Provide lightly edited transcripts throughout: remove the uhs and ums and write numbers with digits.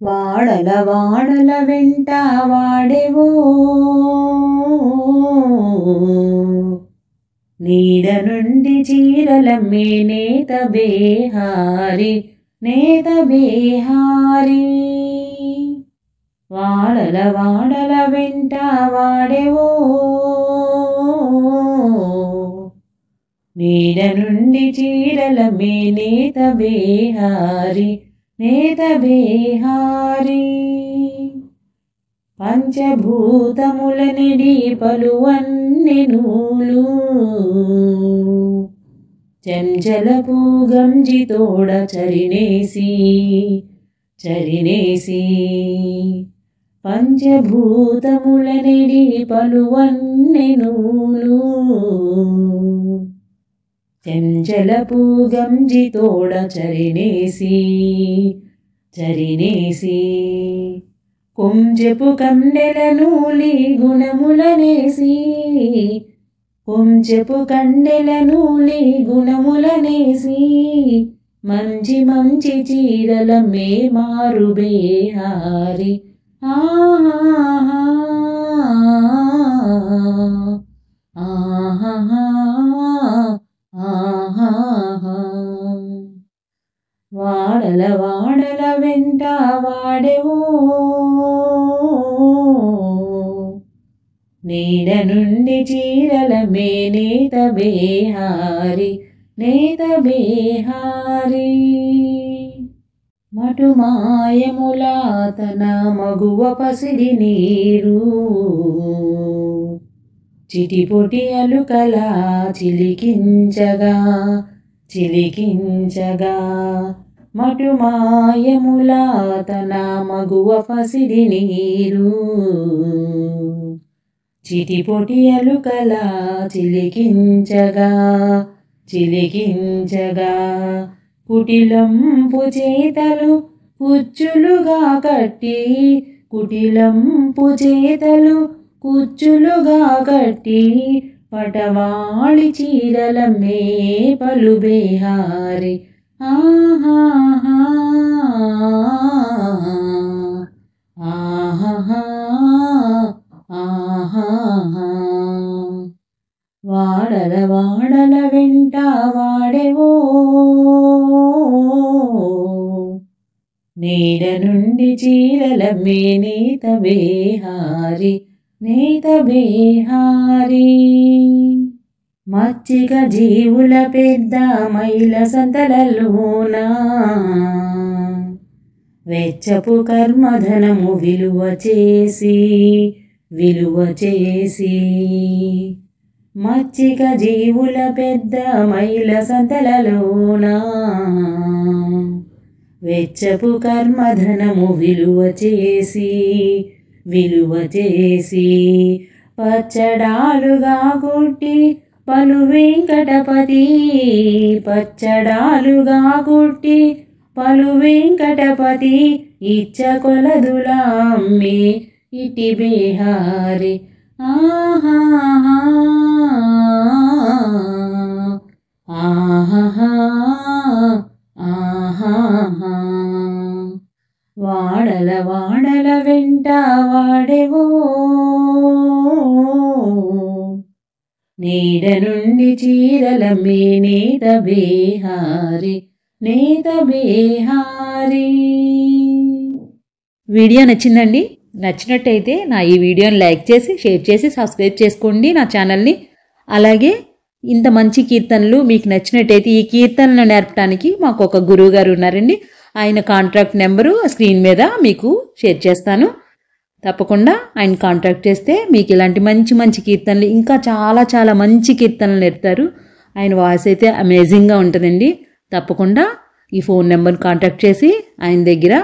వాడల వాడల వెంట వాడెవో నీడ నుండి చీరలమ్మే నేత బేహారి నేత బేహారి వాడల వాడల వెంట వాడెవో నీడ నుండి చీరలమ్మే నేత బేహారి నేత బేహారి పంచభూతముల నిడి పలువన్నె నూలు చెంచలపు గంజితోడ చరినేసి చరినేసి పంచభూతముల నిడి పలువన్నె నూలు చెంచలపు గంజితోడ చరినేసి చరినేసి కొంచెపు కండెల నూలి గుణములనేసి కొంచెపు కండెల నూలి గుణములనేసి మంచి మంచి చీరలమ్మే మారు బేహారి ఆహా ఆహా ఆహా వాడల వాడల వెంట వాడెవో నీడ నుండి చీరలమ్మే నేత బేహారి నేత బేహారి మటుమాయముల తన మగువ పసిడి నీరు చిటిపొటి అలుకలా చిలికించగా చిలికించగా మటుమాయముల తన మగువ పసిడి నీరు చిటిపొటి అలుకలా చిలికించగా చిలికించగా కుటిలంపు చేతలు కుచ్చులుగా కట్టి కుటిలంపు చేతలు కుచ్చులుగా కట్టి పటవాళి చీరలమ్మే పలు బేహారి ఆహా ఆహా ఆహా వాడల వాడల వెంట వాడెవో నీడ నుండి చీరలమ్మే నేత బేహారి నేత బేహారి మచ్చిక జీవుల పెద్ద మైల సంతలలోన వెచ్చపు కర్మధనము విలువ చేసి విలువ చేసి మచ్చిక జీవుల పెద్ద మైల సంతలలోన వెచ్చపు కర్మధనము విలువ చేసి విలువ చేసి పచ్చడాలుగా కుట్టి పలు వెంకటపతి పచ్చడాలుగా కుట్టి పలు వెంకటపతి ఇచ్చ కొలదులా అమ్మే ఇటి బేహారి ఆహా ఆహా ఆహా వాడల వాడల వెంట వాడెవో నీడ నుండి చీరలమ్మే నేత బేహారి నేత బేహారి. వీడియో నచ్చిందండి? నచ్చినట్టయితే నా ఈ వీడియోని లైక్ చేసి షేర్ చేసి సబ్స్క్రైబ్ చేసుకోండి నా ఛానల్ని. అలాగే ఇంత మంచి కీర్తనలు మీకు నచ్చినట్టయితే ఈ కీర్తనలు నేర్పడానికి మాకు ఒక గురువు గారు ఉన్నారండి. ఆయన కాంటాక్ట్ నెంబరు స్క్రీన్ మీద మీకు షేర్ చేస్తాను. తప్పకుండా ఆయన కాంటాక్ట్ చేస్తే మీకు ఇలాంటి మంచి మంచి కీర్తనలు ఇంకా చాలా చాలా మంచి కీర్తనలు నేర్పుతారు. ఆయన వాయిస్ అయితే అమేజింగ్గా ఉంటుందండి. తప్పకుండా ఈ ఫోన్ నెంబర్ని కాంటాక్ట్ చేసి ఆయన దగ్గర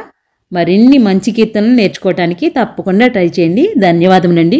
మరిన్ని మంచి కీర్తనలు నేర్చుకోవడానికి తప్పకుండా ట్రై చేయండి. ధన్యవాదములండి.